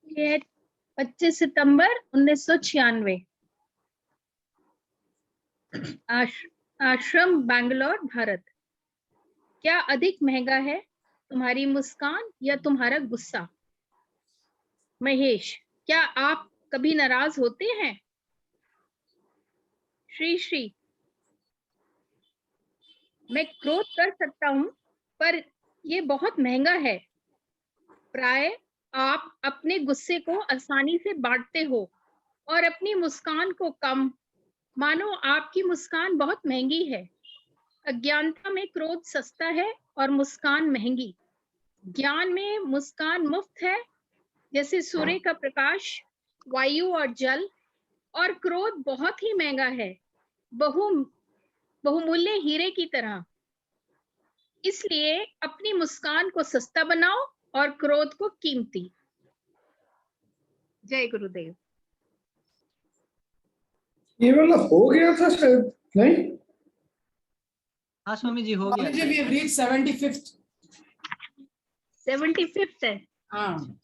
ये 25 सितंबर 1996। आश्रम बैंगलोर भारत। क्या अधिक महंगा है, तुम्हारी मुस्कान या तुम्हारा गुस्सा? महेश, क्या आप कभी नाराज होते हैं? श्री श्री, मैं क्रोध कर सकता हूँ, पर ये बहुत महंगा है। प्राय आप अपने गुस्से को आसानी से बांटते हो और अपनी मुस्कान को कम। मानो आपकी मुस्कान बहुत महंगी है। अज्ञानता में क्रोध सस्ता है और मुस्कान महंगी। ज्ञान में मुस्कान मुफ्त है, जैसे सूर्य का प्रकाश, वायु और जल। और क्रोध बहुत ही महंगा है, बहुमूल्य हीरे की तरह। इसलिए अपनी मुस्कान को सस्ता बनाओ और क्रोध को कीमती। जय गुरुदेव। ये वाला हो गया था शायद, नहीं? हाँ स्वामी जी, हो गया। जी, we have reached 75th. 75th है। हाँ।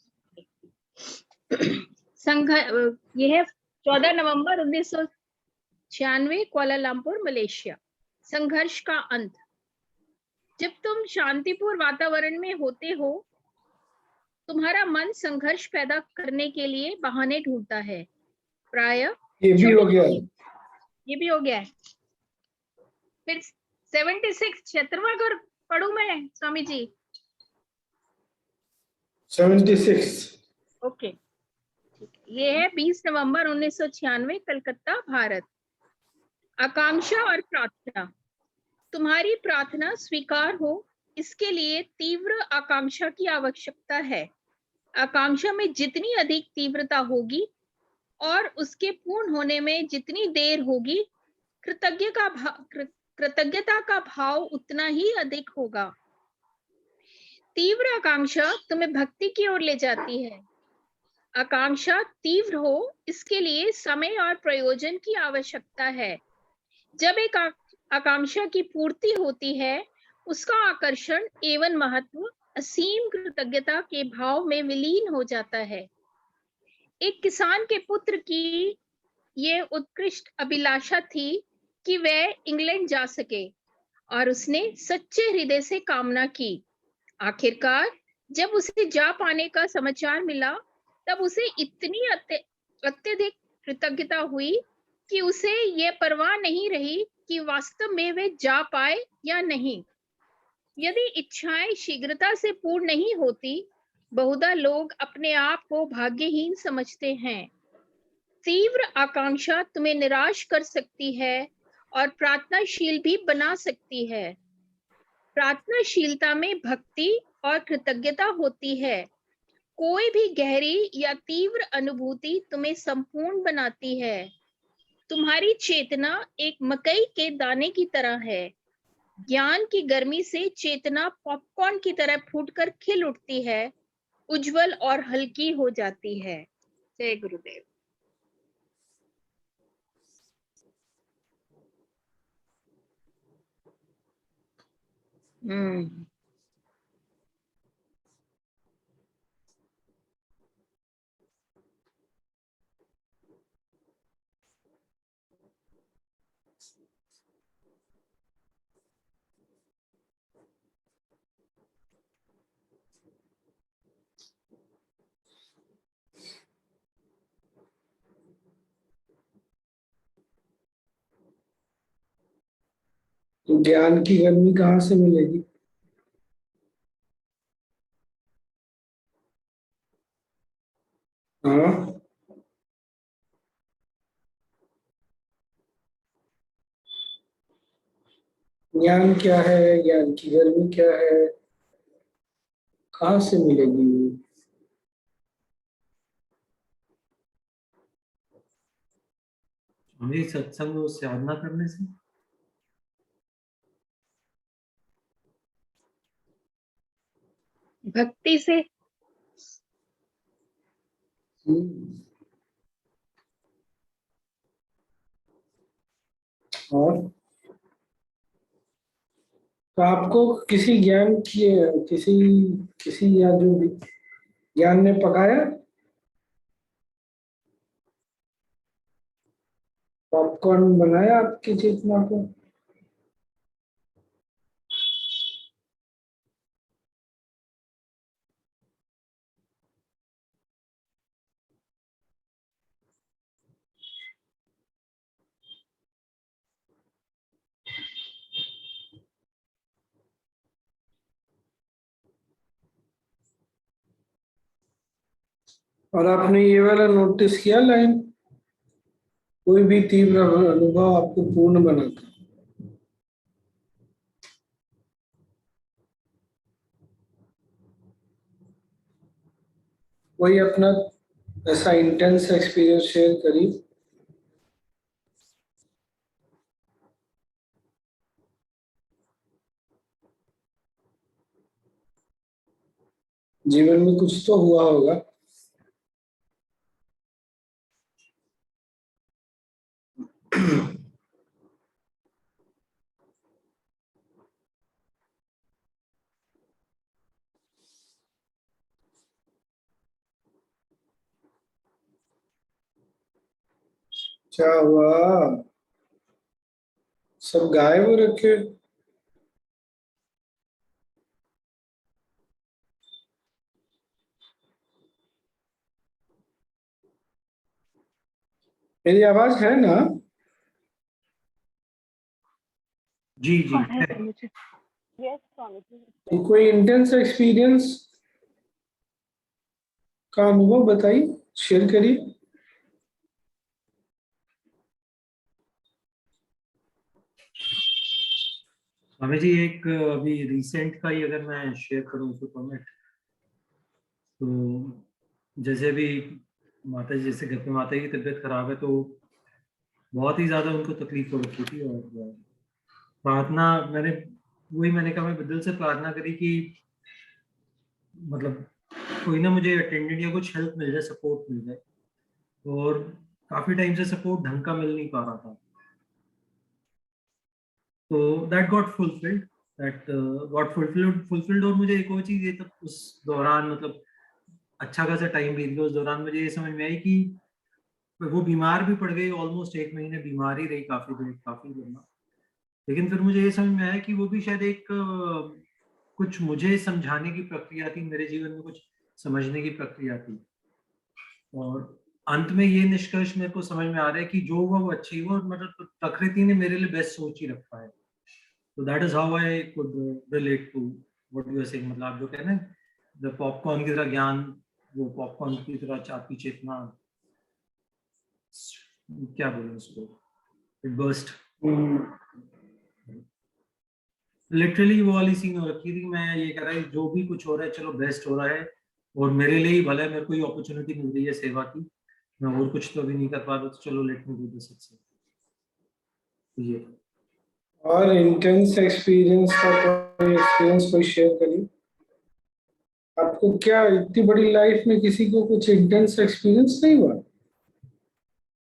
यह है 14 नवंबर 1996, कुआलालंपुर, मलेशिया। संघर्ष का अंत। जब तुम शांतिपूर्ण वातावरण में होते हो, तुम्हारा मन संघर्ष पैदा करने के लिए बहाने ढूंढता है। प्राय ये भी हो गया। ये भी हो गया है। फिर 76 76वां घर पढ़ू मैं स्वामी जी? 76। ओके, ये है 20 नवंबर 1996, कलकत्ता, भारत। आकांक्षा और प्रार्थना। तुम्हारी प्रार्थना स्वीकार हो, इसके लिए तीव्र आकांक्षा की आवश्यकता है। आकांक्षा में जितनी अधिक तीव्रता होगी और उसके पूर्ण होने में जितनी देर होगी, कृतज्ञता का भाव उतना ही अधिक होगा। तीव्र आकांक्षा तुम्हें भक्ति की ओर ले जाती है। आकांक्षा तीव्र हो, इसके लिए समय और प्रयोजन की आवश्यकता है। जब एक आकांक्षा की पूर्ति होती है, उसका आकर्षण एवं महत्व असीम कृतज्ञता के भाव में विलीन हो जाता है। एक किसान के पुत्र की ये उत्कृष्ट अभिलाषा थी कि वह इंग्लैंड जा सके, और उसने सच्चे हृदय से कामना की। आखिरकार जब उसे जा पाने का समाचार मिला, तब उसे इतनी अत्यधिक कृतज्ञता हुई कि उसे यह परवाह नहीं रही कि वास्तव में वे जा पाए या नहीं। यदि इच्छाएं शीघ्रता से पूर्ण नहीं होती, बहुधा लोग अपने आप को भाग्यहीन समझते हैं। तीव्र आकांक्षा तुम्हें निराश कर सकती है और प्रार्थनाशील भी बना सकती है। प्रार्थनाशीलता में भक्ति और कृतज्ञता होती है। कोई भी गहरी या तीव्र अनुभूति तुम्हें संपूर्ण बनाती है। तुम्हारी चेतना एक मकई के दाने की तरह है। ज्ञान की गर्मी से चेतना पॉपकॉर्न की तरह फूटकर खिल उठती है, उज्जवल और हल्की हो जाती है। जय गुरुदेव। तो ज्ञान की गर्मी कहाँ से मिलेगी? हाँ, ज्ञान क्या है, ज्ञान की गर्मी क्या है, कहाँ से मिलेगी? हमें सत्संग और साधना करने से। भक्ति से। और तो आपको किसी ज्ञान की किसी किसी या जो भी ज्ञान ने पकाया? पॉपकॉर्न बनाया आपकी चेतना को? और आपने ये वाला नोटिस किया लाइन, कोई भी तीव्र अनुभव आपको पूर्ण बनाता है। कोई अपना ऐसा इंटेंस एक्सपीरियंस शेयर करिए। जीवन में कुछ तो हुआ होगा। क्या हुआ? सब गायब हो रखे। मेरी आवाज है ना? जी जी है। तो कोई इंटेंस एक्सपीरियंस का अनुभव बताइए, शेयर करिए। स्वामी जी एक अभी रिसेंट का ही अगर मैं शेयर करूं तो परमिट, तो जैसे अभी माता जी, जैसे घर पे माता जी की तबीयत खराब है तो बहुत ही ज्यादा उनको तकलीफ हो रखी थी। और प्रार्थना मैंने कहा, मैं दिल से प्रार्थना करी कि मतलब कोई ना मुझे अटेंडेंट या कुछ हेल्प मिल जाए, सपोर्ट मिल जाए। और काफी टाइम से सपोर्ट ढंग का मिल नहीं पा रहा था। तो दैट गॉट फुलफिल्ड, फुलफिल्ड। और मुझे एक और चीज ये तब उस दौरान मतलब अच्छा खासा टाइम बीत गया। उस दौरान मुझे ये समझ में आई कि वो बीमार भी पड़ गई, ऑलमोस्ट 1 महीने बीमार ही रही, काफी देर, काफी लंबा। लेकिन फिर मुझे ये समझ में आया कि वो भी शायद एक कुछ मुझे समझाने की प्रक्रिया थी, मेरे जीवन में कुछ समझने की प्रक्रिया थी। और अंत में ये निष्कर्ष मेरे को समझ में आ रहा है कि जो हुआ वो अच्छी हुआ, और मतलब प्रकृति ने मेरे लिए बेस्ट सोच ही रखा है। तो that is how I could relate to what you are saying. मतलब आप जो कह रहे हैं, द पॉपकॉर्न की तरह ज्ञान, वो पॉपकॉर्न की तरह चापी चेतना, क्या बोले उसको, इट बर्स्ट। लिटरली वो वाली सीन हो रखी थी। मैं ये कह रहा है जो भी कुछ हो रहा है चलो बेस्ट हो रहा है, और मेरे लिए ही भला है, मेरे को ये अपॉर्चुनिटी मिल रही है सेवा की। मैं और कुछ तो अभी नहीं कर पा रहा, तो चलो let me do this itself. ये और इंटेंस एक्सपीरियंस का कोई एक्सपीरियंस कोई शेयर करिए। आपको क्या इतनी बड़ी लाइफ में किसी को कुछ इंटेंस एक्सपीरियंस नहीं हुआ?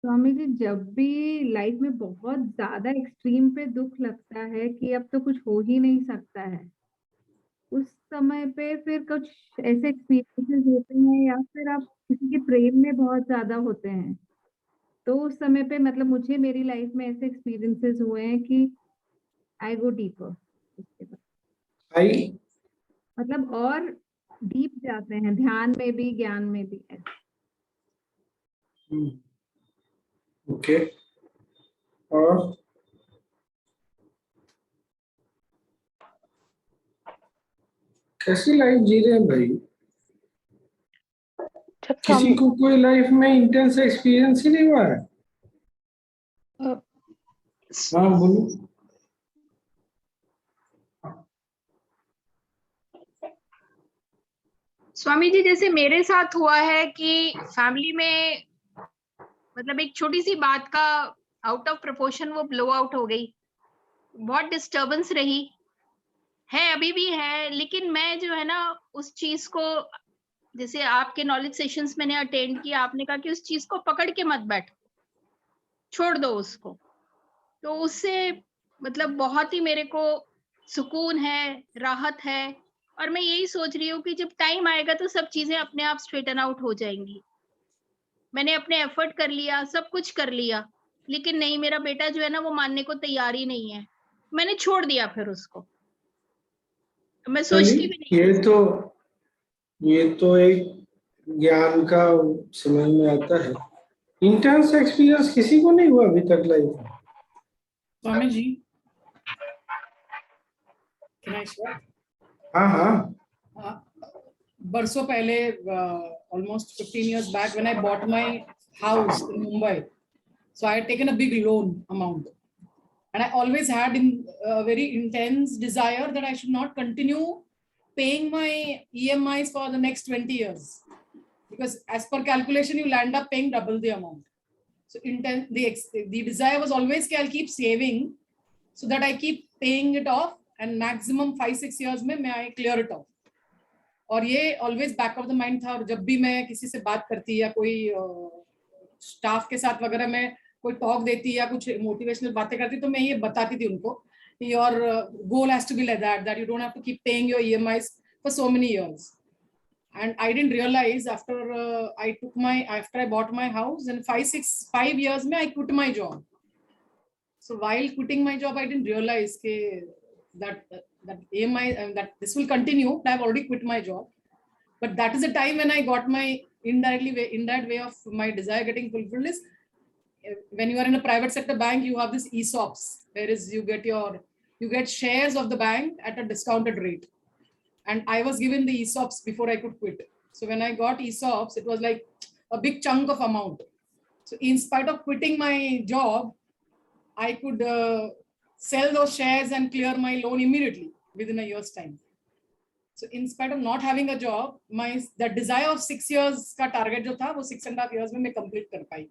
स्वामी जी, जब भी लाइफ में बहुत ज्यादा एक्सट्रीम पे दुख लगता है कि अब तो कुछ हो ही नहीं सकता है, उस समय पे फिर कुछ ऐसे एक्सपीरियंसेस होते हैं, या फिर आप किसी के प्रेम में बहुत ज्यादा होते हैं, तो उस समय पे मतलब मुझे मेरी लाइफ में ऐसे एक्सपीरियंसेस हुए हैं कि आई गो डीपर उसके बाद, आई मतलब और डीप जाते हैं, ध्यान में भी ज्ञान में भी। ओके। और कैसी लाइफ जी रहे हैं भाई? किसी को कोई लाइफ में इंटेंस एक्सपीरियंस ही नहीं हुआ है? हाँ बोलो। स्वामी जी, जैसे मेरे साथ हुआ है कि फैमिली में मतलब एक छोटी सी बात का आउट ऑफ प्रोपोर्शन वो ब्लो आउट हो गई, बहुत डिस्टरबेंस रही है, अभी भी है। लेकिन मैं जो है ना उस चीज को, जैसे आपके नॉलेज सेशंस मैंने अटेंड किया, आपने कहा कि उस चीज को पकड़ के मत बैठो, छोड़ दो उसको। तो उससे मतलब बहुत ही मेरे को सुकून है, राहत है। और मैं यही सोच रही हूँ कि जब टाइम आएगा तो सब चीजें अपने आप स्ट्रेटन आउट हो जाएंगी। मैंने अपने एफर्ट कर लिया, सब कुछ कर लिया, लेकिन नहीं, मेरा बेटा जो है ना वो मानने को तैयार ही नहीं है। मैंने छोड़ दिया फिर उसको, मैं सोचती भी नहीं। ये तो एक ज्ञान का समझ में आता है। इंटेंस एक्सपीरियंस किसी को नहीं हुआ अभी तक लाइफ में? Swami ji, can I share? हाँ हाँ। बरसों पहले, almost 15 years back, when I bought my house in Mumbai, so I had taken a big loan amount, and I always had a very intense desire that I should not continue paying my EMIs for the next 20 years, because as per calculation you land up paying double the amount. So the desire was always that I'll keep saving so that I keep paying it off, and maximum 5-6 years में I clear it off. और ये always back of the mind था। और जब भी मैं किसी से बात करती या कोई स्टाफ के साथ वगैरह मैं कोई टॉक देती या कुछ मोटिवेशनल बातें करती तो मैं ये बताती थी उनको कि your goal has to be like that you don't have to keep paying your EMIs for so many years. And I didn't realize after I bought my house, in 5 years I quit my job. So while quitting my job, I didn't realize that EMI that this will continue. I've already quit my job, but that is the time when I got my indirect way of my desire getting fulfilled. Is when you are in a private sector bank, you have this ESOPs, whereas you get shares of the bank at a discounted rate. And I was given the ESOPs before I could quit. So when I got ESOPs, it was like a big chunk of amount. So in spite of quitting my job, I could sell those shares and clear my loan immediately within a year's time. So in spite of not having a job, the desire of 6 years का target जो था वो 6.5 years में मैं complete कर पाई.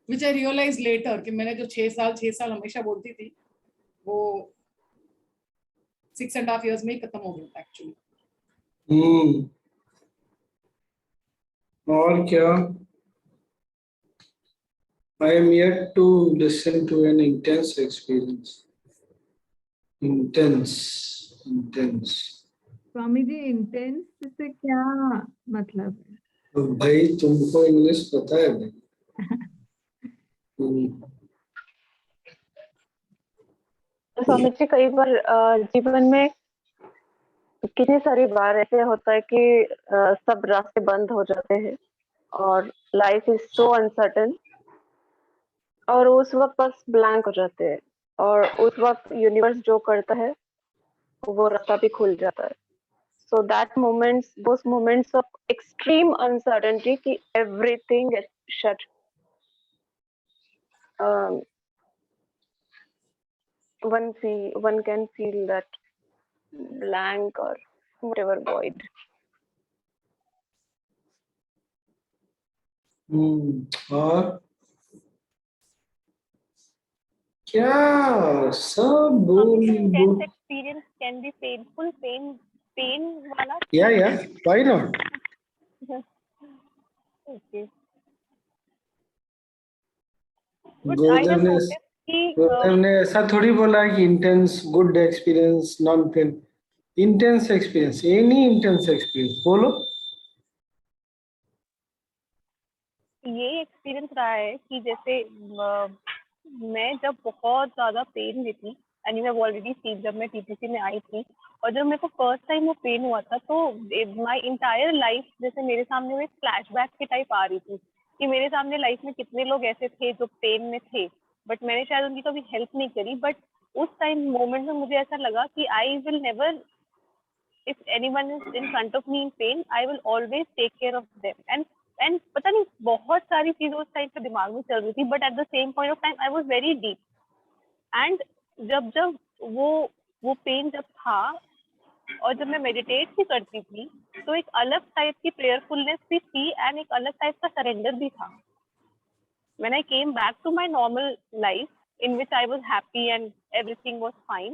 Which I realized later कि मैंने जो 6 साल हमेशा बोलती थी वो 6.5 years में ही खत्म हो गया था actually. और क्या? I am yet to listen to an intense experience. Intense. Swami ji, intense से क्या मतलब है? तो भाई तुमको इंग्लिश पता है भाई? स्वामी जी, कई बार जीवन में कितनी सारी बार ऐसे होता है कि सब रास्ते बंद हो जाते हैं और लाइफ इज सो अनसर्टेन, और उस वक्त बस ब्लैंक हो जाते हैं, और उस वक्त यूनिवर्स जो करता है वो रास्ता भी खुल जाता है. So that those moments of extreme uncertainty कि everything is shut. One can feel that blank or whatever void. और क्या सब बोल Intense experience can be painful, pain वाला. Yeah, why not? Okay. But I have noticed कि ने ऐसा थोड़ी बोला कि intense good experience non pain. Intense experience, any intense experience बोलो. ये एक्सपीरियंस रहा है कि जैसे मैं जब बहुत ज्यादा पेन में थी, and you have already seen, जब मैं TTC में आई थी और जब मेरे को फर्स्ट टाइम वो पेन हुआ था तो माय इंटायर लाइफ जैसे मेरे सामने वो एक फ्लैशबैक के टाइप आ रही थी कि मेरे सामने लाइफ में कितने लोग ऐसे थे जो पेन में थे, बट मैंने शायद उनकी कभी हेल्प नहीं करी. बट उस टाइम मोमेंट में मुझे ऐसा लगा कि I will never, if anyone is in front of me in pain, I will always take care of them. And पता नहीं बहुत सारी चीजें उस टाइम पे दिमाग में चल रही थी, but at the same point of time I was very deep. And जब वो पेन जब था और जब मैं मेडिटेट भी करती थी तो एक अलग टाइप की प्रेयरफुलनेस भी थी एंड एक अलग टाइप का सरेंडर भी था. When I came back to my normal life in which I was happy and everything was fine,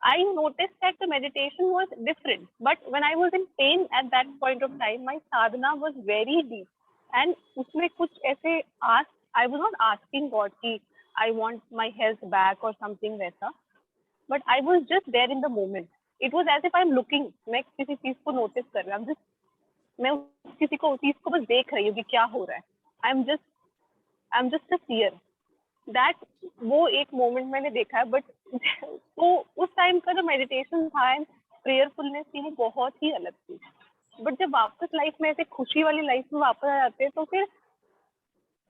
I noticed that the meditation was different. But when I was in pain at that point of time, my sadhana was very deep. And उसमें कुछ ऐसे I was not asking God कि I want my health back or something वैसा. But I was just there in the moment. It was as if I'm looking. मैं किसी चीज को notice कर रही हूँ. मैं किसी को चीज को बस देख रही हूँ कि क्या हो रहा है. I'm just a seer. That वो एक मोमेंट मैंने देखा है, बट तो उस टाइम का जो मेडिटेशन था एंड प्रेयरफुलनेस थी वो बहुत ही अलग थी। बट जब वापस लाइफ में ऐसे खुशी वाली लाइफ में वापस आ जाते हैं तो फिर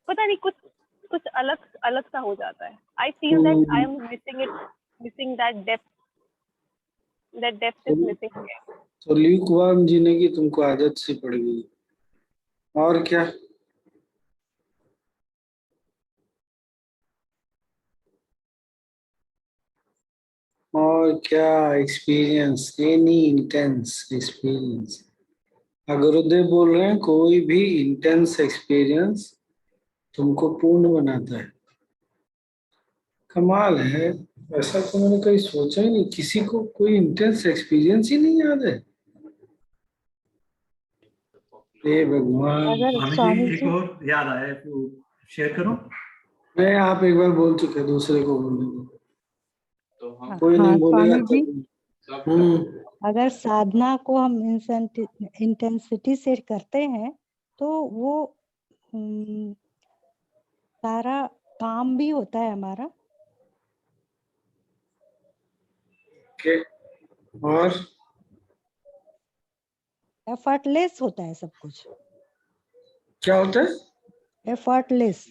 पता नहीं कुछ कुछ अलग अलग सा हो जाता है। I feel that I am missing that depth is missing. तो ल्यूकवार्म जीने की तुमको आदत सी पड़ गई, और क्या? और क्या एक्सपीरियंस, एनी इंटेंस एक्सपीरियंस? गुरुदेव बोल रहे हैं कोई भी इंटेंस एक्सपीरियंस तुमको पूर्ण बनाता है। कमाल है, ऐसा तो मैंने कहीं सोचा ही नहीं, किसी को कोई इंटेंस एक्सपीरियंस ही नहीं याद है। हे भगवान। अगर स्वामी स्वामी जी एक जी और याद आया तो शेयर करो। मैं, आप एक बार बोल चुके, दूसरे को बोलने दो, हाँ कोई नहीं बोलेगा स्वामी जी, तो। अगर साधना को हम इंटेंसिटी से करते हैं तो वो सारा काम भी होता है हमारा। ओके, और एफर्टलेस होता है सब कुछ। क्या होता है? एफर्टलेस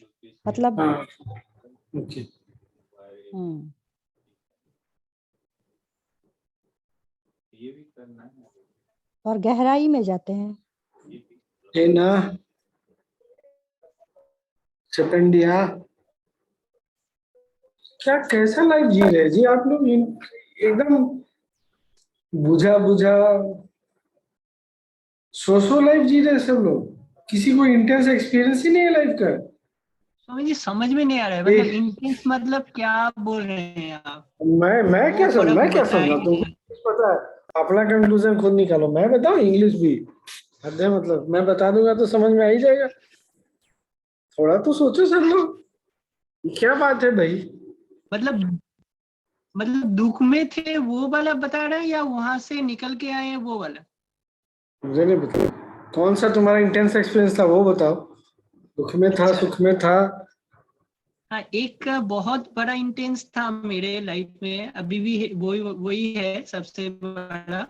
मतलब हाँ, ओके। और गहराई में जाते हैं। ये ना चपंडिया, क्या कैसा लाइफ जी रहे जी आप लोग, एकदम बुझा बुझा सोशो लाइफ जी रहे सब लोग, किसी को इंटेंस एक्सपीरियंस ही नहीं है लाइफ का। स्वामी जी समझ में नहीं आ रहा है, मतलब इंटेंस मतलब क्या बोल रहे हैं आप? मैं क्या वो फर्क मैं क्या समझा, तुमको बताएंगे? कुछ पता है? अपना कंक्लूजन खुद निकालो, मैं बताऊं इंग्लिश भी? हद है, मतलब मैं बता दूंगा तो समझ में आ ही जाएगा। थोड़ा तो सोचो सब लोग, क्या बात है भाई? मतलब दुख में थे वो वाला बता रहे हैं या वहां से निकल के आए हैं वो वाला? मुझे नहीं पता कौन सा तुम्हारा इंटेंस एक्सपीरियंस था, वो बताओ। दुख में था, अच्छा, सुख में था? हाँ एक बहुत बड़ा इंटेंस था मेरे लाइफ में, अभी भी वही है सबसे बड़ा।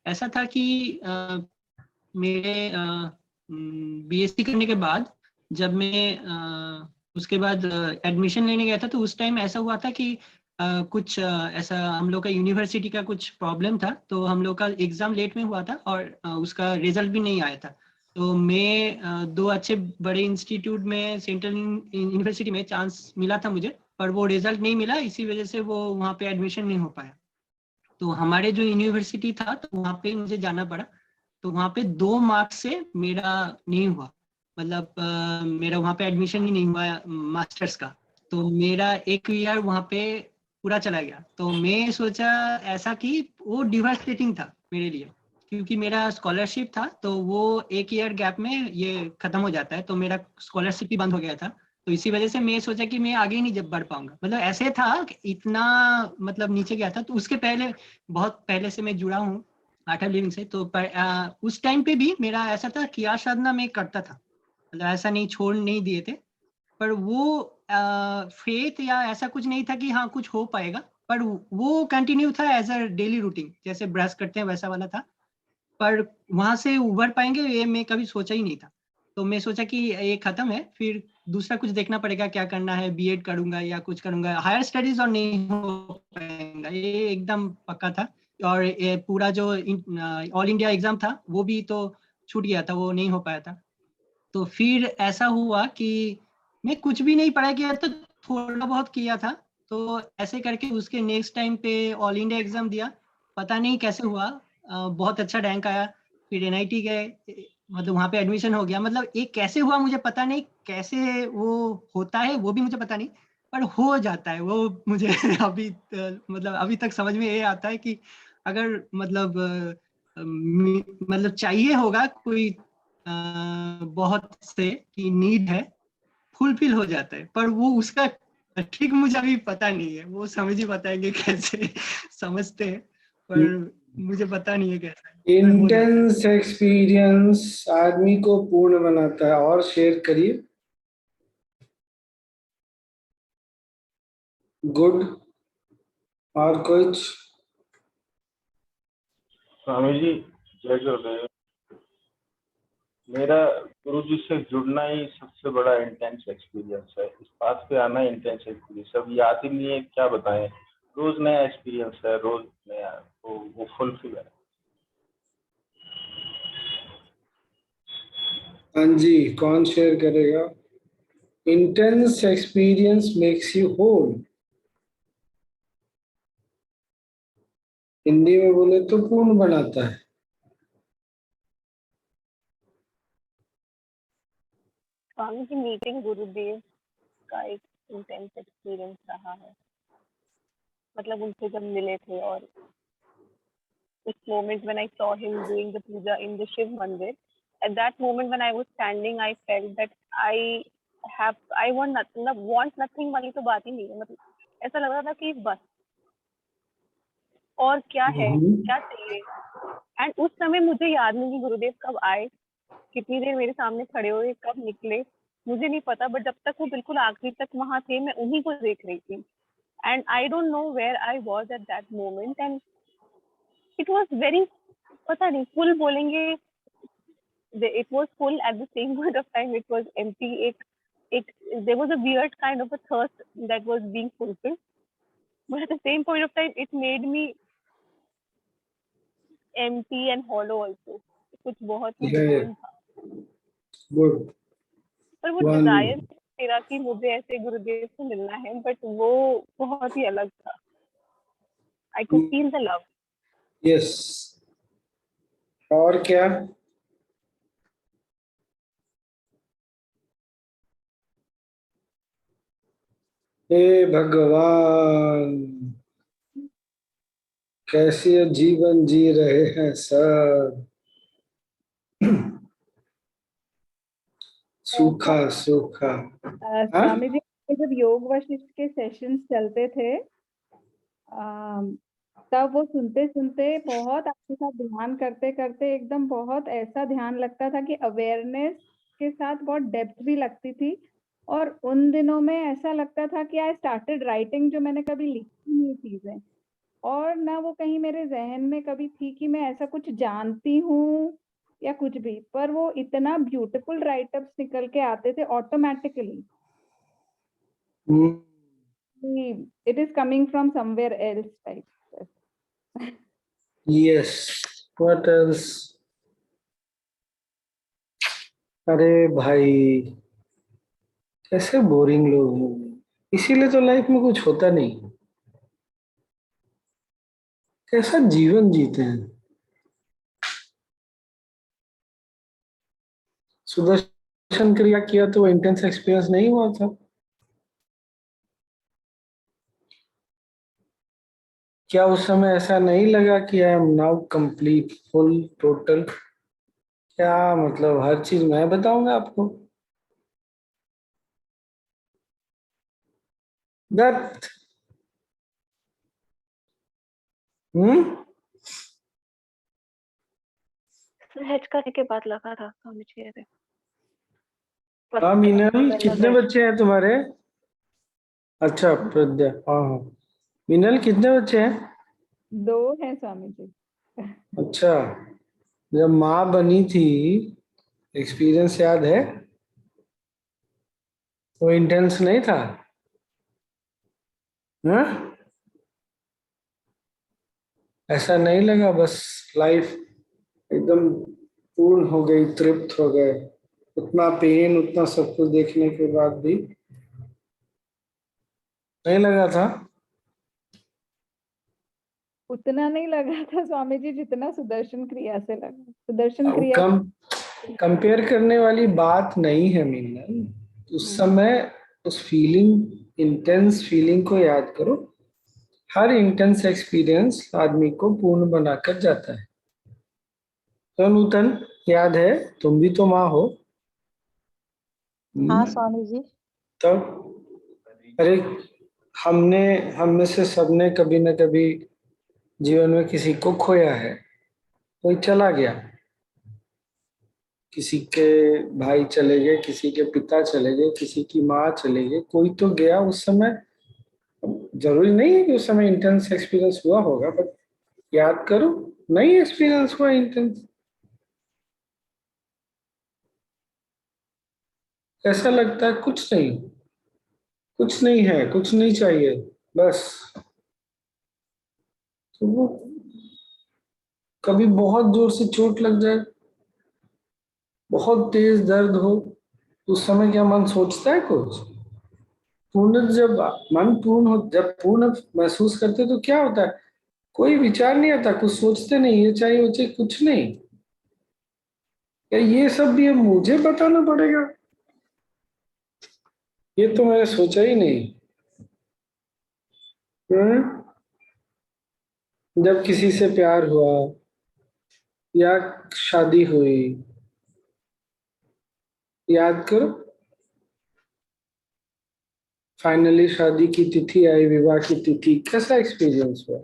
ऐसा था कि मेरे बीएससी करने के बाद जब मैं उसके बाद एडमिशन लेने गया था तो उस टाइम ऐसा हुआ था कि कुछ ऐसा हम लोग का यूनिवर्सिटी का कुछ प्रॉब्लम था, तो हम लोग का एग्जाम लेट में हुआ था और उसका रिजल्ट भी नहीं आया था। तो मैं दो अच्छे बड़े इंस्टीट्यूट में, सेंट्रल यूनिवर्सिटी में चांस मिला था मुझे, पर वो रिजल्ट नहीं मिला, इसी वजह से वो वहाँ पे एडमिशन नहीं हो पाया। तो हमारे जो यूनिवर्सिटी था तो वहाँ पे मुझे जाना पड़ा। तो वहाँ पे 2 मार्क्स से मेरा नहीं हुआ, मतलब मेरा वहाँ पे एडमिशन ही नहीं हुआ मास्टर्स का। तो मेरा एक ईयर वहाँ पे पूरा चला गया। तो मैं सोचा ऐसा कि वो डिवास्टेटिंग था मेरे लिए, क्योंकि मेरा स्कॉलरशिप था तो वो एक ईयर गैप में ये खत्म हो जाता है, तो मेरा स्कॉलरशिप भी बंद हो गया था। तो इसी वजह से मैं सोचा कि मैं आगे ही नहीं जब बढ़ पाऊंगा, मतलब ऐसे था कि इतना मतलब नीचे गया था। तो उसके पहले, बहुत पहले से मैं जुड़ा हूँ आर्ट ऑफ लिविंग से, तो उस टाइम पे भी मेरा ऐसा था कि क्रिया साधना में करता था, मतलब ऐसा नहीं छोड़ नहीं दिए थे। पर वो फेथ या ऐसा कुछ नहीं था कि हाँ कुछ हो पाएगा, पर वो कंटिन्यू था एज अ डेली रूटीन, जैसे ब्रश करते हैं वैसा वाला था। पर वहां से उभर पाएंगे ये मैं कभी सोचा ही नहीं था। तो मैं सोचा कि ये खत्म है, फिर दूसरा कुछ देखना पड़ेगा, क्या करना है, बीएड करूंगा या कुछ करूंगा, हायर स्टडीज और नहीं हो पाएगा, ये एकदम पक्का था। और ये पूरा जो ऑल इंडिया एग्जाम था वो भी तो छूट गया था, वो नहीं हो पाया था। तो फिर ऐसा हुआ कि मैं कुछ भी नहीं पढ़ा किया, तो थोड़ा बहुत किया था। तो ऐसे करके उसके नेक्स्ट टाइम पे ऑल इंडिया एग्जाम दिया, पता नहीं कैसे हुआ, बहुत अच्छा रैंक आया। फिर एनआईटी गए, मतलब वहाँ पे एडमिशन हो गया। मतलब ये कैसे हुआ मुझे पता नहीं, कैसे वो होता है वो भी मुझे पता नहीं, पर हो जाता है वो मुझे अभी मतलब अभी तक समझ में ये आता है कि अगर मतलब मतलब चाहिए होगा कोई बहुत से कि नीड है, फुलफिल हो जाता है। पर वो उसका ठीक मुझे अभी पता नहीं है, वो समझ ही बताएंगे कैसे समझते हैं, पर मुझे पता नहीं है कैसा, पर हो जाता है। इंटेंस एक्सपीरियंस आदमी को पूर्ण बनाता है। और शेयर करिए। गुड और कुछ? स्वामी जी जय गुरुदेव। मेरा गुरु जी से जुड़ना ही सबसे बड़ा इंटेंस एक्सपीरियंस है। इस बात पे आना इंटेंस एक्सपीरियंस, अब याद ही नहीं है क्या बताएं। रोज नया एक्सपीरियंस है, रोज नया, वो फुलफिल है। हाँ जी, कौन शेयर करेगा? Intense experience makes you whole. Hindi में बोले तो पूर्ण बनाता है। स्वामी की मीटिंग गुरुदेव का एक इंटेंस एक्सपीरियंस रहा है। मतलब उनसे जब मिले थे और उस moment when I saw him doing the puja in the Shiv Mandir, at that moment when I was standing, I felt that I want nothing वाली तो बात ही नहीं है। मतलब ऐसा लग रहा था कि बस और क्या है, क्या चाहिए। एंड उस समय मुझे याद नहीं कि गुरुदेव कब आए, कितनी देर मेरे सामने खड़े हुए, कब निकले, मुझे नहीं पता। बट जब तक वो बिल्कुल आखिरी तक वहां थे, मैं उन्हीं को देख रही थी। And I don't know where I was at that moment. And it was very, पता नहीं, फुल बोलेंगे, it was full at the same point of time it was empty. There was a weird kind of a thirst that was being fulfilled, but at the same point of time it made me empty and hollow also. कुछ बहुत ही different था। Good. पर वो Dzire तेरा कि मुझे ऐसे गुरुदेव से मिलना है, बट वो बहुत ही अलग था। I could feel the love. Yes. और क्या? हे भगवान, कैसे जीवन जी रहे हैं सर। सूखा सूखा। स्वामी जी जब योग वशिष्ठ के सेशंस चलते थे, तब वो सुनते सुनते बहुत आपके साथ ध्यान करते करते एकदम बहुत ऐसा ध्यान लगता था कि अवेयरनेस के साथ बहुत डेप्थ भी लगती थी। और उन दिनों में ऐसा लगता था कि आई स्टार्टेड राइटिंग, जो मैंने कभी लिखी नहीं चीजें, और ना वो कहीं मेरे जहन में कभी थी कि मैं ऐसा कुछ जानती हूँ या कुछ भी। पर वो इतना ब्यूटीफुल राइटअप्स निकल के आते थे automatically. It is coming from somewhere else type. Yes. What else? अरे भाई, कैसे बोरिंग लोग हैं, इसीलिए तो लाइफ में कुछ होता नहीं। कैसा जीवन जीते हैं। सुदर्शन क्रिया किया तो वो इंटेंस एक्सपीरियंस नहीं हुआ था? क्या उस समय ऐसा नहीं लगा कि I am now complete, full, total? क्या मतलब हर चीज मैं बताऊंगा आपको? दैट सहज करने के बाद लगा था स्वामी जी ऐसे। हाँ मीनल, कितने बच्चे हैं तुम्हारे? अच्छा प्रज्ञा, हाँ हाँ। मीनल कितने बच्चे हैं? 2 हैं स्वामी जी। अच्छा, जब माँ बनी थी, एक्सपीरियंस याद है? वो इंटेंस नहीं था? हाँ? ऐसा नहीं लगा बस लाइफ एकदम पूर्ण हो गई, तृप्त हो गए? उतना पेन, उतना सब कुछ देखने के बाद भी नहीं लगा था? उतना नहीं लगा था स्वामी जी जितना सुदर्शन क्रिया से लगा। सुदर्शन क्रिया कंपेयर करने वाली बात नहीं है मीनल। उस समय उस फीलिंग, इंटेंस फीलिंग को याद करो। हर इंटेंस एक्सपीरियंस आदमी को पूर्ण बनाकर जाता है। तो नूतन, याद है? तुम भी तो माँ हो। हाँ स्वामी जी। तब अरे, हम में से सबने कभी न कभी जीवन में किसी को खोया है। कोई चला गया, किसी के भाई चले गए, किसी के पिता चले गए, किसी की माँ चले गए, कोई तो गया। उस समय जरूरी नहीं है कि उस समय इंटेंस एक्सपीरियंस हुआ होगा, बट याद करो नहीं एक्सपीरियंस हुआ इंटेंस। ऐसा लगता है कुछ नहीं, कुछ नहीं है, कुछ नहीं चाहिए बस। तो वो कभी बहुत जोर से चोट लग जाए, बहुत तेज दर्द हो, उस समय क्या मन सोचता है कुछ? पूर्ण जब मन पूर्ण हो, जब पूर्ण महसूस करते तो क्या होता है? कोई विचार नहीं आता, कुछ सोचते नहीं, ये चाहिए वो चाहिए, कुछ नहीं। क्या ये सब भी अब मुझे बताना पड़ेगा? ये तो मैंने सोचा ही नहीं। हम्म? जब किसी से प्यार हुआ या शादी हुई, याद करो, फाइनली शादी की तिथि आई, विवाह की तिथि, कैसा एक्सपीरियंस हुआ?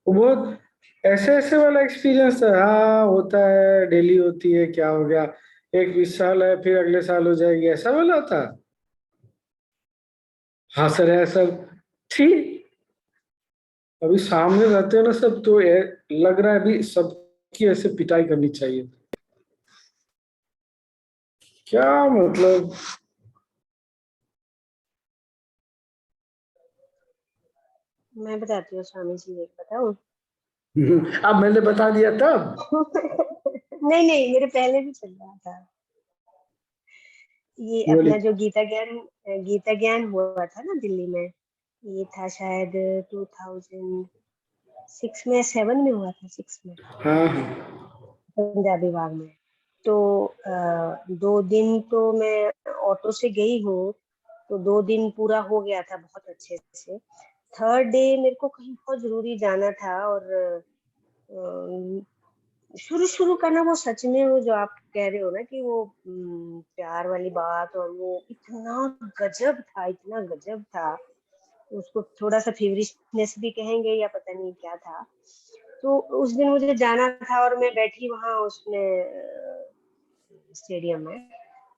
वो बहुत ऐसे ऐसे वाला एक्सपीरियंस था, हाँ होता है, डेली होती है, क्या हो गया, एक 20 साल है फिर अगले साल हो जाएगी, ऐसा वाला था। हाँ सर है सब ठीक। अभी सामने रहते हैं ना सब, तो लग रहा है अभी सबकी ऐसे पिटाई करनी चाहिए। क्या मतलब? मैं बताती हूँ स्वामी जी, एक बताऊँ? अब मैंने बता दिया तब। नहीं नहीं, मेरे पहले भी चल रहा था ये बोले अपना जो गीता ज्ञान हुआ था ना दिल्ली में। ये था शायद 2006 में, 7 में हुआ था, 6 में, हाँ हाँ पंजाबी बाग में। तो 2 दिन तो मैं ऑटो से गई हूँ, तो 2 दिन पूरा हो गया था बहुत अच्छे से। थर्ड डे मेरे को कहीं बहुत जरूरी जाना था, और शुरू शुरू का ना वो सच में वो जो आप कह रहे हो ना कि वो प्यार वाली बात, और वो इतना गजब था, इतना गजब था। उसको थोड़ा सा फेवरिशनेस भी कहेंगे या पता नहीं क्या था। तो उस दिन मुझे जाना था और मैं बैठी वहां उसमें स्टेडियम में।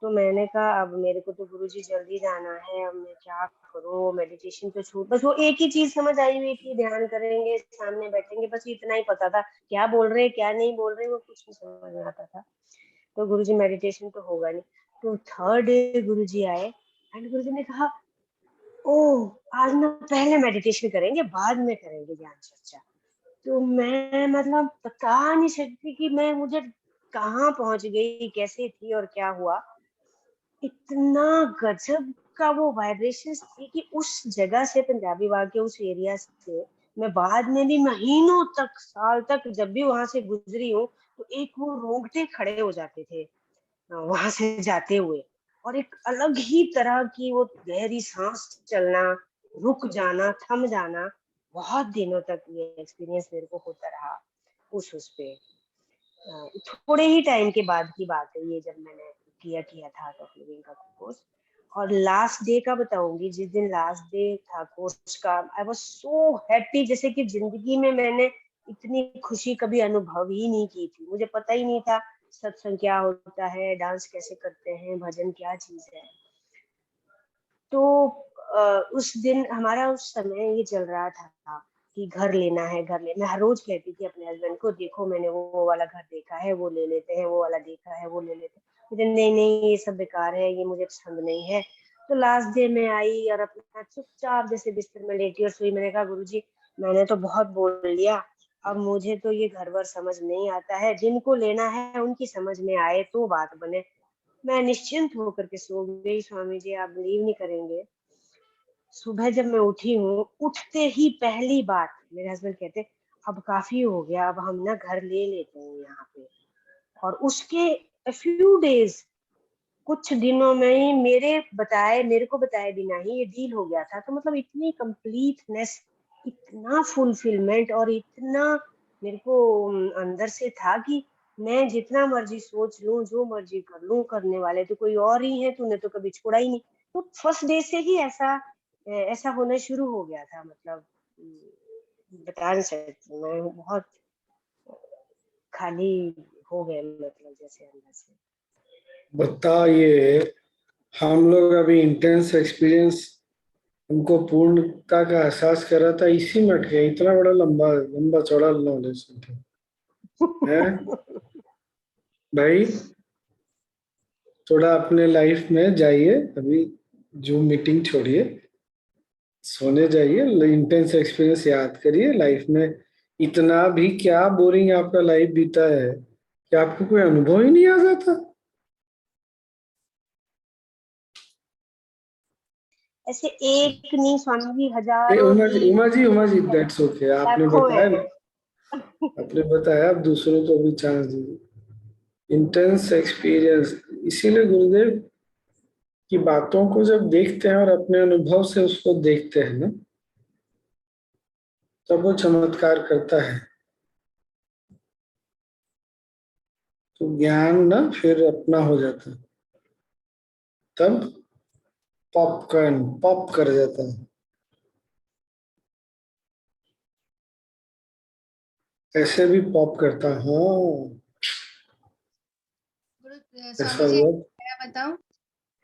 तो मैंने कहा अब मेरे को तो गुरुजी जल्दी जाना है, अब मैं क्या करूँ, मेडिटेशन तो छूट, बस वो एक ही चीज समझ आई हुई थी, ध्यान करेंगे, सामने बैठेंगे, बस इतना ही पता था। क्या बोल रहे क्या नहीं बोल रहे वो कुछ नहीं समझ में आता था। तो गुरुजी मेडिटेशन तो होगा नहीं। तो थर्ड डे गुरुजी आए एंड गुरुजी ने कहा, ओह आज ना पहले मेडिटेशन करेंगे, बाद में करेंगे ज्ञान चर्चा। तो मैं मतलब बता नहीं सकती कि मैं मुझे कहाँ पहुंच गई, कैसे थी और क्या हुआ। इतना गजब का वो वाइब्रेशन थी कि उस जगह से, पंजाबी बाग के उस एरिया से, मैं बाद में भी महीनों तक, साल तक जब भी वहां से गुजरी हूँ, तो एक वो रोंगटे खड़े हो जाते थे वहां से जाते हुए। और एक अलग ही तरह की वो गहरी सांस चलना, रुक जाना, थम जाना, बहुत दिनों तक ये एक्सपीरियंस मेरे को होता रहा उस पे। थोड़े ही टाइम के बाद की बात है ये, जब मैंने किया था आर्ट ऑफ लिविंग का कोर्स। और लास्ट डे का बताऊंगी, जिस दिन लास्ट डे था कोर्स का, आई वाज सो हैप्पी, जैसे कि जिंदगी में मैंने इतनी खुशी कभी अनुभव ही नहीं की थी। मुझे पता ही नहीं था सत्संग क्या होता है, डांस कैसे करते हैं, भजन क्या चीज है। तो उस दिन हमारा उस समय ये चल रहा था कि घर लेना है, घर ले। मैं हर रोज कहती थी अपने हस्बैंड को, देखो मैंने वो वाला घर देखा है, वो ले लेते हैं, वो वाला देखा है, वो ले लेते हैं। मुझे नहीं नहीं ये सब बेकार है, ये मुझे पसंद नहीं है। तो लास्ट डे में आई और अपना चुपचाप जैसे बिस्तर में लेटी और सोई। मैंने कहा गुरुजी मैंने तो बहुत बोल लिया, अब मुझे तो ये घर वर समझ नहीं आता है, जिनको लेना है उनकी समझ में आए तो बात बने। मैं निश्चिंत होकर के सो गई। स्वामी जी आप बिलीव नहीं करेंगे, सुबह जब मैं उठी हूँ, उठते ही पहली बात मेरे हस्बैंड कहते, अब काफी हो गया, अब हम ना घर ले लेते हैं यहाँ पे। और उसके फ्यू डेज, कुछ दिनों में ही मेरे को बताए बिना ही ये डील हो गया था। तो मतलब इतनी कंप्लीटनेस, इतना फुलफिलमेंट, और इतना मेरे को अंदर से था कि मैं जितना मर्जी सोच लूं, जो मर्जी कर लूं, करने वाले तो कोई और ही है, तूने तो कभी छोड़ा ही नहीं। तो फर्स्ट डे से ही ऐसा होना शुरू हो गया था। मतलब बता नहीं सकती, मैं बहुत खाली हो गए, मतलब जैसे अंदर से। बताइए, हम लोग अभी इंटेंस एक्सपीरियंस हमको पूर्णता का एहसास कर रहा था, इसी में अटके। इतना बड़ा लंबा लंबा चौड़ा नॉलेज है भाई। थोड़ा अपने लाइफ में जाइए, अभी जूम मीटिंग छोड़िए, सोने जाइए, इंटेंस एक्सपीरियंस याद करिए लाइफ में। इतना भी क्या बोरिंग आपका लाइफ बीता है कि आपको कोई अनुभव ही नहीं आ जाता। ऐसे एक नहीं स्वामी जी, हजारों उमा जी दैट्स ओके। आपने लाखों बताया है। ना, आपने बताया, आप दूसरों को भी चांस दीजिए। इंटेंस एक्सपीरियंस, इसीलिए गुरुदेव की बातों को जब देखते हैं और अपने अनुभव से उसको देखते हैं ना, तब वो चमत्कार करता है। तो ज्ञान ना फिर अपना हो जाता है, तब पॉपकॉर्न पॉप कर जाता है। ऐसे भी पॉप करता, हाँ ऐसा स्वामी जी हुआ। मैं बताऊं?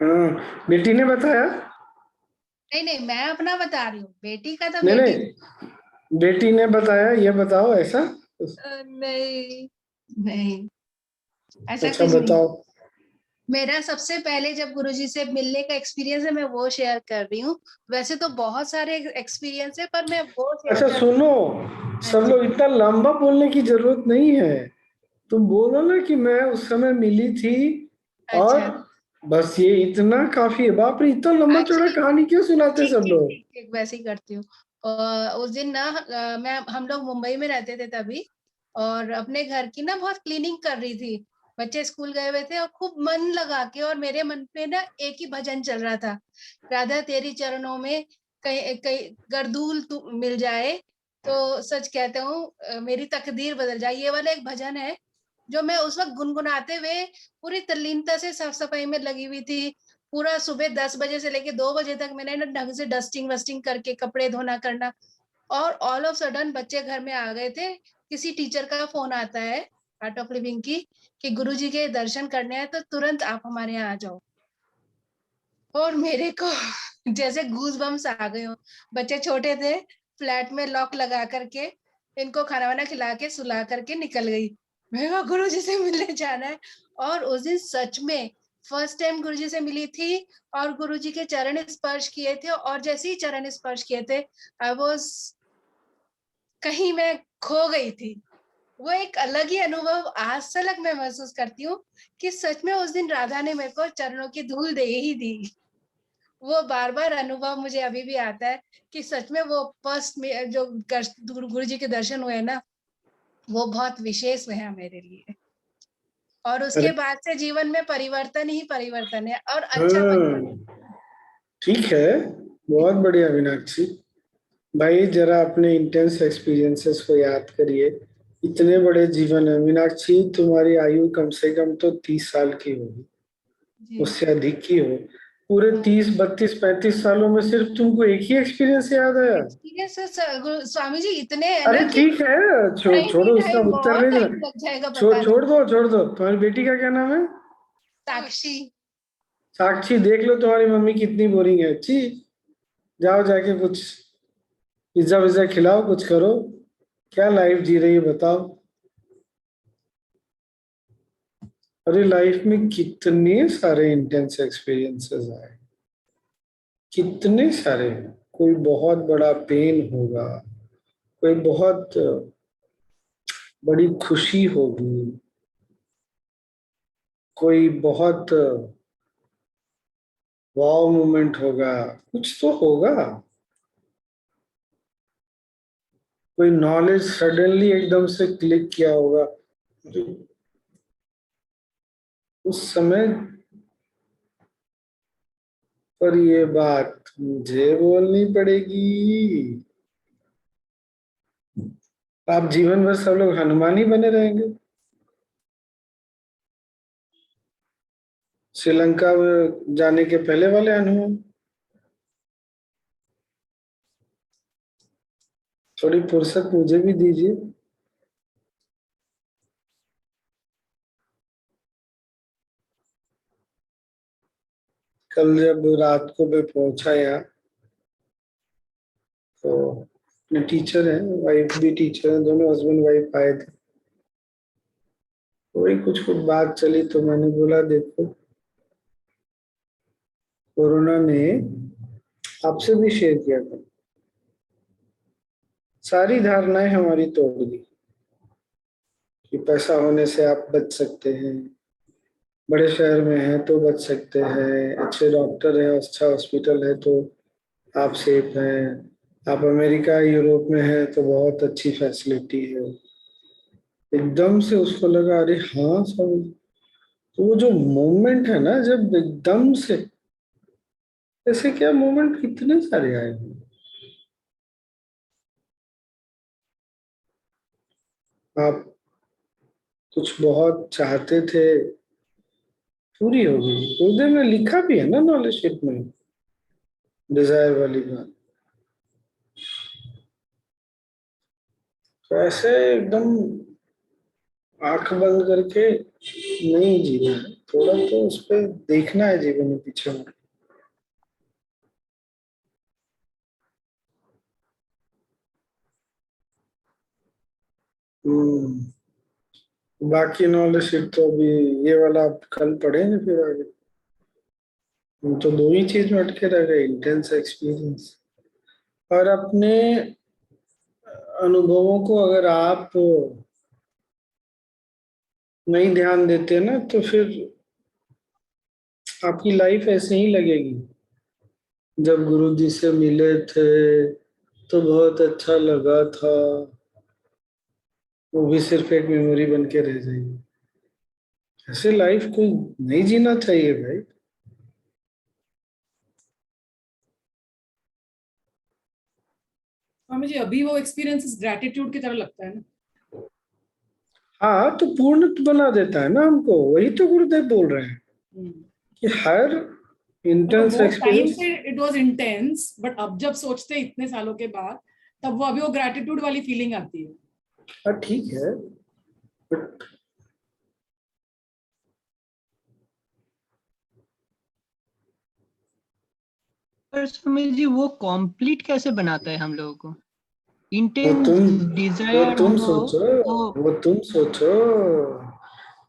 हाँ, बेटी ने बताया। नहीं नहीं, मैं अपना बता रही हूँ, बेटी का तो नहीं बेटी। नहीं, बेटी ने बताया, ये बताओ ऐसा। नहीं नहीं, ऐसा अच्छा कुछ नहीं। बताओ। मेरा सबसे पहले जब गुरुजी से मिलने का एक्सपीरियंस है, मैं वो शेयर कर रही हूँ। वैसे तो बहुत सारे एक्सपीरियंस है, पर मैं वो शेयर अच्छा कर। सुनो, हाँ सब जी। लोग इतना लंबा बोलने की जरूरत नहीं है। तुम बोलो ना कि मैं उस समय मिली थी, और अच्छा, बस ये इतना काफी है। बाप रे, इतना लंबा चौड़ा एक्चुअली कहानी क्यों सुनाते ठीक सब ठीक लोग? ठीक ठीक वैसे ही करती हूँ। उस दिन ना हम लोग मुंबई में रहते थे तभी, और अपने घर की ना बहुत क्लीनिंग कर रही थी। बच्चे स्कूल गए हुए थे और खूब मन लगा के, और मेरे मन पे ना एक ही भजन चल रहा था, राधा तेरी चरणों में कहीं कहीं गर्दूल तू मिल जाए तो सच कहता हूँ मेरी तकदीर बदल जाए। ये वाला एक भजन है जो मैं उस वक्त गुनगुनाते हुए पूरी तल्लीनता से साफ सफाई में लगी हुई थी। पूरा सुबह 10 बजे से लेके 2 बजे तक मैंने ना ढंग से डस्टिंग वस्टिंग करके कपड़े धोना करना। और ऑल ऑफ सडन बच्चे घर में आ गए थे। किसी टीचर का फोन आता है आर्ट ऑफ लिविंग की कि गुरुजी के दर्शन करने हैं, तो तुरंत आप हमारे यहाँ आ जाओ। और मेरे को जैसे गूज बम्स आ गए हो। बच्चे छोटे थे, फ्लैट में लॉक लगा करके इनको खाना वाना खिला के सुला करके निकल गई। मैं कहा गुरुजी से मिलने जाना है। और उस दिन सच में फर्स्ट टाइम गुरुजी से मिली थी, और गुरुजी के चरण स्पर्श किए थे, और जैसे ही चरण स्पर्श किए थे आई वाज, कहीं मैं खो गई थी। वो एक अलग ही अनुभव आज तक मैं महसूस करती हूँ कि सच में उस दिन राधा ने मेरे को चरणों की धूल दे ही दी। वो बार बार अनुभव मुझे अभी भी आता है कि सच में वो फर्स्ट में जो गुरु जी के दर्शन हुए ना, वो बहुत विशेष हुए हैं मेरे लिए। और अरे उसके बाद से जीवन में परिवर्तन ही परिवर्तन है, और अच्छा परिवर्तन। हाँ, ठीक है, बहुत बढ़िया मीनाक्षी। भाई जरा अपने इंटेंस एक्सपीरियंसेस को याद करिए। इतने बड़े जीवन है मीनाक्षी, तुम्हारी आयु कम से कम तो 30 साल की होगी, जी उससे अधिक की हो। पूरे हाँ। 30 32 35 सालों में सिर्फ तुमको एक ही एक्सपीरियंस याद आया? एक्सपीरियंस स्वामी जी इतने है ना अरे कि ठीक है, टाइम ही छोड़ो, इसका टाइम, उत्तर बहुत नहीं देना। टाइम लग जाएगा बताने में। छोड़ दो, छोड़ दो। तुम्हारी बेटी का क्या नाम है? साक्षी। साक्षी, देख लो तुम्हारी मम्मी कितनी बोरिंग है। अच्छी, जाओ जाके कुछ पिज्जा विज्जा खिलाओ, कुछ करो। क्या लाइफ जी रही है बताओ। अरे लाइफ में कितने सारे इंटेंस एक्सपीरियंसेस आए, कितने सारे। कोई बहुत बड़ा पेन होगा, कोई बहुत बड़ी खुशी होगी, कोई बहुत वाव मोमेंट होगा, कुछ तो होगा। कोई नॉलेज सडनली एकदम से क्लिक किया होगा, उस समय पर ये बात मुझे बोलनी पड़ेगी। आप जीवन भर सब लोग हनुमान ही बने रहेंगे। श्रीलंका में जाने के पहले वाले हनुमान। थोड़ी फुर्सत मुझे भी दीजिए। कल जब रात को मैं पहुंचा यहाँ, तो टीचर है, वाइफ भी टीचर है, दोनों हस्बैंड वाइफ आए थे। वही कुछ कुछ बात चली तो मैंने बोला देखो, कोरोना ने आपसे भी शेयर किया था, सारी धारणाएं हमारी तोड़ दी कि पैसा होने से आप बच सकते हैं, बड़े शहर में हैं तो बच सकते हैं, अच्छे डॉक्टर है, अच्छा हॉस्पिटल है तो आप सेफ हैं, आप अमेरिका यूरोप में हैं तो बहुत अच्छी फैसिलिटी है। एकदम से उसको लगा अरे हाँ सब, तो वो जो मोमेंट है ना, जब एकदम से, ऐसे क्या मोमेंट कितने सारे आए हैं। आप कुछ बहुत चाहते थे, पूरी हो गई, उधर में लिखा भी है ना नॉलेज शीट में, डिजायर वाली बात। तो ऐसे एकदम आंख बंद करके नहीं जीना है, थोड़ा तो उस पर देखना है जीवन में पीछे में। बाकी नॉलेज शीट तो अभी, ये वाला आप कल पढ़ेंगे फिर आगे। हम तो दो ही चीज में अटके रह गए, इंटेंस एक्सपीरियंस और अपने अनुभवों को अगर आप नहीं ध्यान देते ना, तो फिर आपकी लाइफ ऐसे ही लगेगी। जब गुरुजी से मिले थे तो बहुत अच्छा लगा था, वो भी सिर्फ एक मेमोरी बन के रह जाएगी। ऐसे लाइफ को नहीं जीना चाहिए भाई। स्वामी जी, अभी वो एक्सपीरियंस ग्रेटिट्यूड की तरह लगता है ना। हाँ, तो पूर्ण बना देता है ना हमको, वही तो गुरुदेव बोल रहे हैं कि हर मतलब इंटेंस वो टाइम एक्सपीरियंस। पे इट वाज इंटेंस, बट अब जब सोचते हैं इतने सालों के बाद, तब वो अभी वो ग्रेटिट्यूड वाली फीलिंग आती है। हाँ ठीक है, बट पर सुमित जी वो कंप्लीट कैसे बनाता है हम लोगों को? वो इंटेंस तुम वो डिजायर तुम हो सोचो, तो वो तुम सोचो।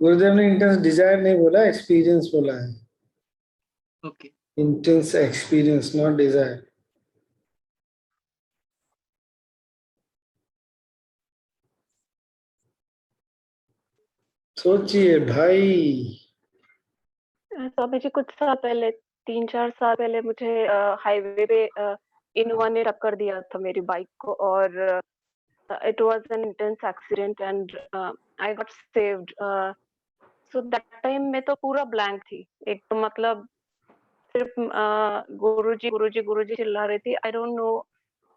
गुरुदेव ने इंटेंस डिजायर नहीं बोला, एक्सपीरियंस बोला है। Okay. Intense experience, not Dzire. सोचिए भाई। स्वामी जी, कुछ साल पहले, 3-4 साल पहले मुझे हाईवे पे इनोवा ने टक्कर दिया था मेरी बाइक को, और it was an intense accident and I got saved. So that time में तो पूरा ब्लैंक थी, एक तो मतलब सिर्फ गुरुजी गुरुजी गुरुजी चिल्ला रही थी, आई डोंट नो,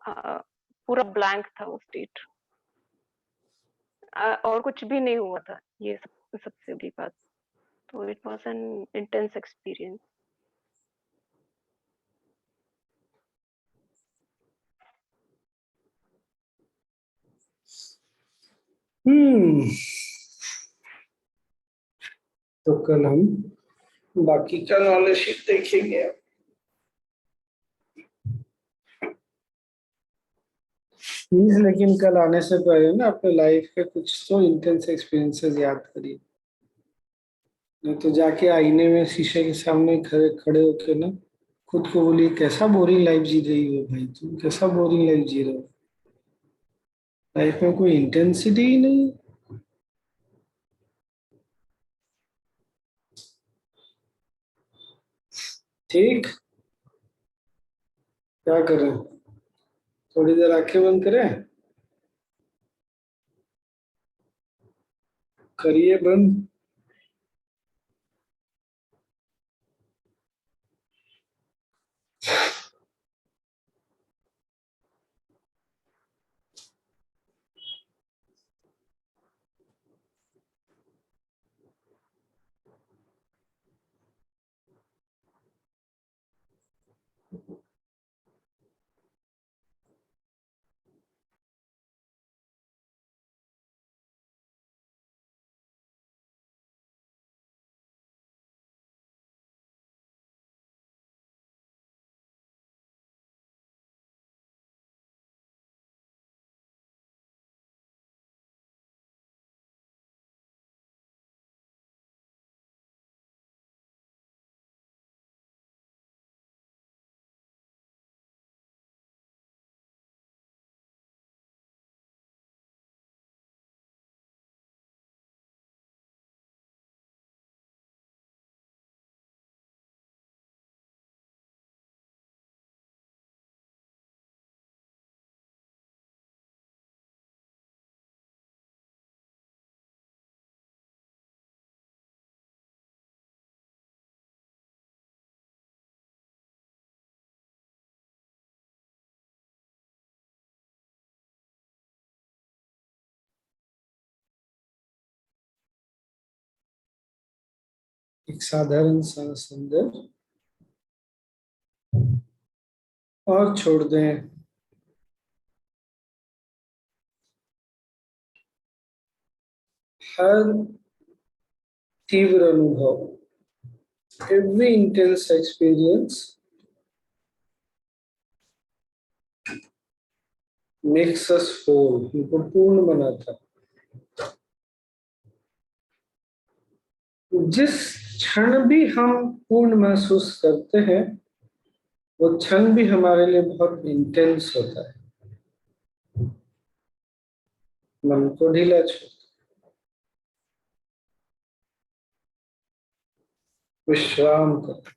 पूरा ब्लैंक था वो स्टेट, और कुछ भी नहीं हुआ था, ये सबसे बड़ी बात। तो it was an intense experience. हम्म तो कल हम बाकी का नॉलेज शीट देखेंगे। प्लीज लेकिन कल आने से पहले ना अपने लाइफ के कुछ तो इंटेंस एक्सपीरियंसेस याद करिए, नहीं तो जाके आईने में शीशे के सामने खड़े खड़े होके ना खुद को बोलिए कैसा बोरिंग लाइफ जी रही हो भाई, तुम कैसा बोरिंग लाइफ जी रहे हो, लाइफ में कोई इंटेंसिटी ही नहीं। ठीक, क्या करें, थोड़ी देर आंखें बंद करें, करिए बंद। एक साधारण सांस अंदर और छोड़ दें। हर तीव्र अनुभव, every intense experience makes us whole, हमको पूर्ण बनाता है। जिस क्षण भी हम पूर्ण महसूस करते हैं वो क्षण भी हमारे लिए बहुत इंटेंस होता है। मन को ढीला छोड़, विश्राम करें।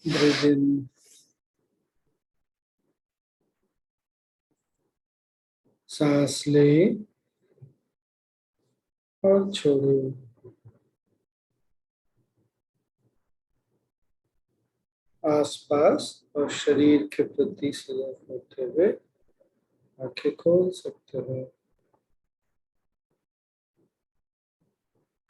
ब्रीथ इन, सांस ले और छोड़ो। आसपास और शरीर के प्रति सजग होते हुए आंखें खोल सकते हो।